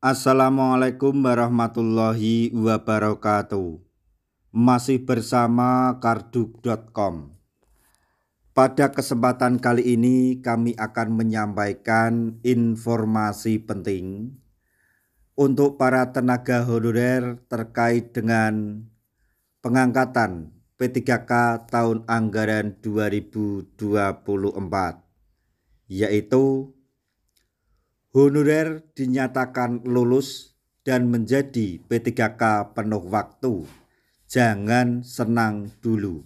Assalamualaikum warahmatullahi wabarakatuh. Masih bersama karduk.com. Pada kesempatan kali ini kami akan menyampaikan informasi penting untuk para tenaga honorer terkait dengan pengangkatan P3K tahun anggaran 2024, yaitu honorer dinyatakan lulus dan menjadi P3K penuh waktu. Jangan senang dulu.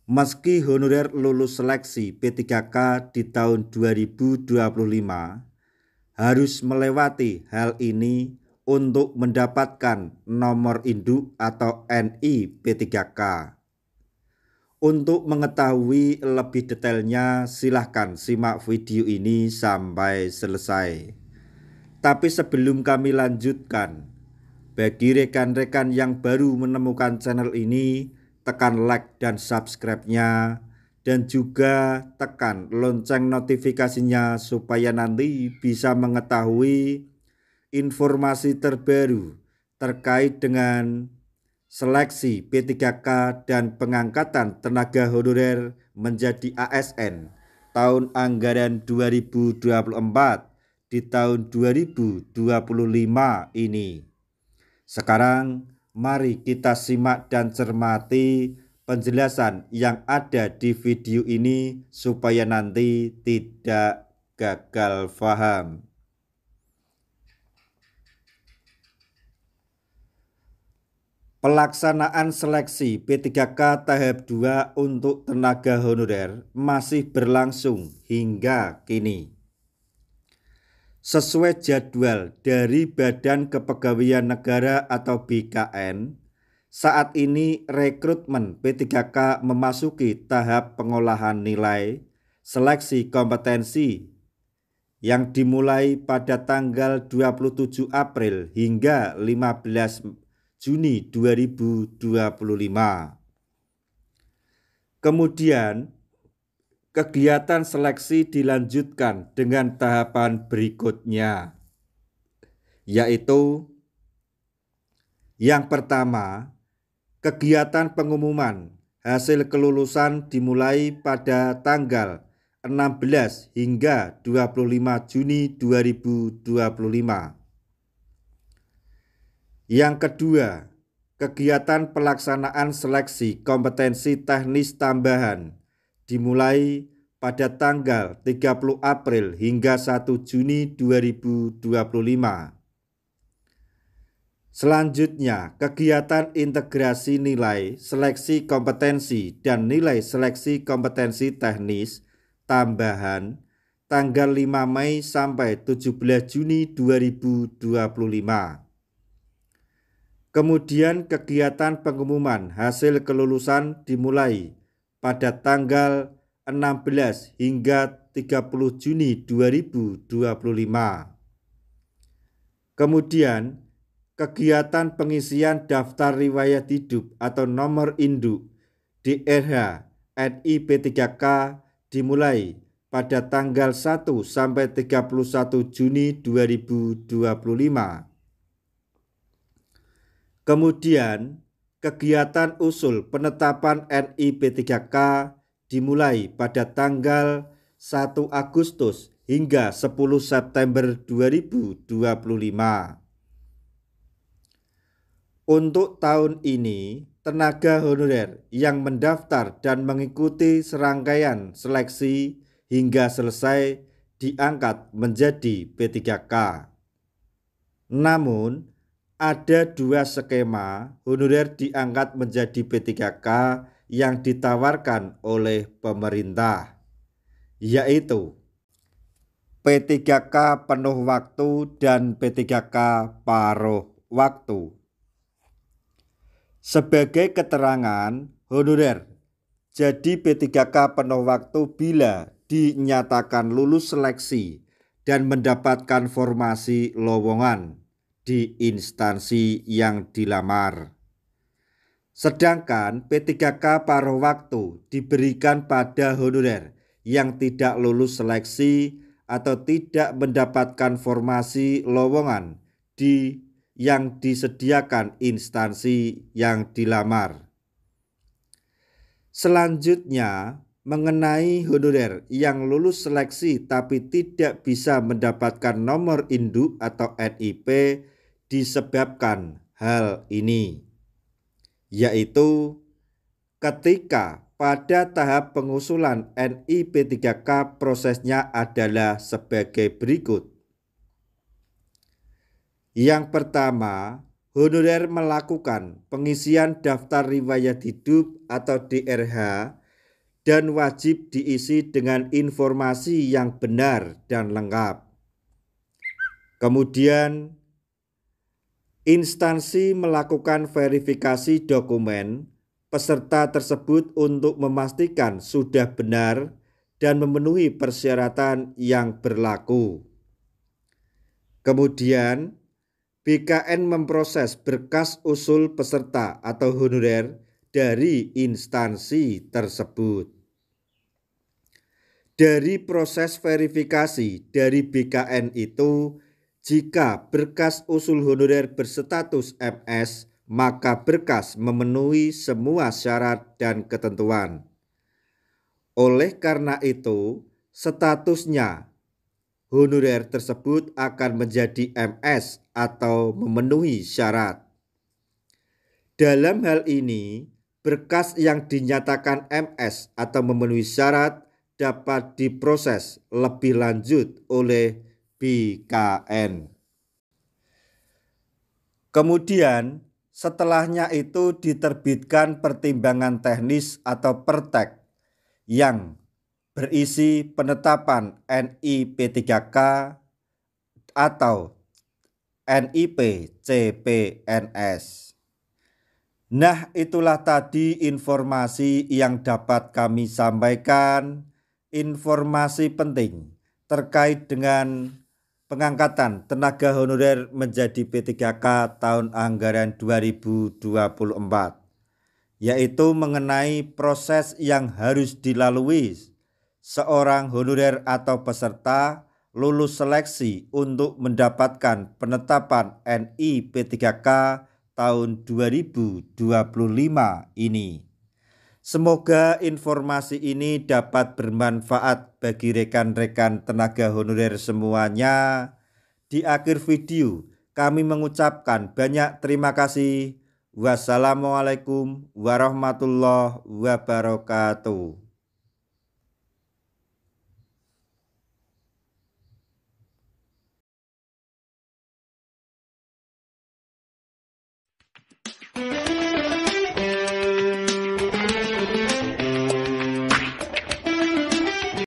Meski honorer lulus seleksi P3K di tahun 2025, harus melewati hal ini untuk mendapatkan nomor induk atau NI P3K. Untuk mengetahui lebih detailnya, silahkan simak video ini sampai selesai. Tapi sebelum kami lanjutkan, bagi rekan-rekan yang baru menemukan channel ini, tekan like dan subscribe-nya, dan juga tekan lonceng notifikasinya supaya nanti bisa mengetahui informasi terbaru terkait dengan seleksi P3K dan pengangkatan tenaga honorer menjadi ASN tahun anggaran 2024 di tahun 2025 ini. Sekarang mari kita simak dan cermati penjelasan yang ada di video ini supaya nanti tidak gagal paham. Pelaksanaan seleksi P3K tahap 2 untuk tenaga honorer masih berlangsung hingga kini. Sesuai jadwal dari Badan Kepegawaian Negara atau BKN, saat ini rekrutmen P3K memasuki tahap pengolahan nilai seleksi kompetensi yang dimulai pada tanggal 27 April hingga 15 Juni 2025. Kemudian kegiatan seleksi dilanjutkan dengan tahapan berikutnya, yaitu yang pertama, kegiatan pengumuman hasil kelulusan dimulai pada tanggal 16 hingga 25 Juni 2025. Yang kedua, kegiatan pelaksanaan seleksi kompetensi teknis tambahan dimulai pada tanggal 30 April hingga 1 Juni 2025. Selanjutnya, kegiatan integrasi nilai seleksi kompetensi dan nilai seleksi kompetensi teknis tambahan tanggal 5 Mei sampai 17 Juni 2025. Kemudian kegiatan pengumuman hasil kelulusan dimulai pada tanggal 16 hingga 30 Juni 2025. Kemudian kegiatan pengisian daftar riwayat hidup atau nomor induk DRH NI P3K dimulai pada tanggal 1 sampai 31 Juni 2025. Kemudian kegiatan usul penetapan NI P3K dimulai pada tanggal 1 Agustus hingga 10 September 2025. Untuk tahun ini, tenaga honorer yang mendaftar dan mengikuti serangkaian seleksi hingga selesai diangkat menjadi P3K. Namun, ada dua skema honorer diangkat menjadi P3K yang ditawarkan oleh pemerintah, yaitu P3K penuh waktu dan P3K paruh waktu. Sebagai keterangan, honorer jadi P3K penuh waktu bila dinyatakan lulus seleksi dan mendapatkan formasi lowongan di instansi yang dilamar. Sedangkan P3K paruh waktu diberikan pada honorer yang tidak lulus seleksi atau tidak mendapatkan formasi lowongan yang disediakan instansi yang dilamar. Selanjutnya, mengenai honorer yang lulus seleksi tapi tidak bisa mendapatkan nomor induk atau NIP disebabkan hal ini, yaitu ketika pada tahap pengusulan NIP 3K prosesnya adalah sebagai berikut. Yang pertama, honorer melakukan pengisian daftar riwayat hidup atau DRH dan wajib diisi dengan informasi yang benar dan lengkap. Kemudian, instansi melakukan verifikasi dokumen peserta tersebut untuk memastikan sudah benar dan memenuhi persyaratan yang berlaku. Kemudian, BKN memproses berkas usul peserta atau honorer dari instansi tersebut. Dari proses verifikasi dari BKN itu, jika berkas usul honorer berstatus MS, maka berkas memenuhi semua syarat dan ketentuan. Oleh karena itu, statusnya honorer tersebut akan menjadi MS atau memenuhi syarat. Dalam hal ini, berkas yang dinyatakan MS atau memenuhi syarat dapat diproses lebih lanjut oleh BKN. Kemudian, setelahnya itu diterbitkan pertimbangan teknis atau pertek yang berisi penetapan NIP 3K atau NIP CPNS. Nah, itulah tadi informasi yang dapat kami sampaikan, informasi penting terkait dengan pengangkatan tenaga honorer menjadi P3K tahun anggaran 2024, yaitu mengenai proses yang harus dilalui seorang honorer atau peserta lulus seleksi untuk mendapatkan penetapan NIP 3K tahun 2025 ini. Semoga informasi ini dapat bermanfaat bagi rekan-rekan tenaga honorer semuanya. Di akhir video, kami mengucapkan banyak terima kasih. Wassalamualaikum warahmatullahi wabarakatuh.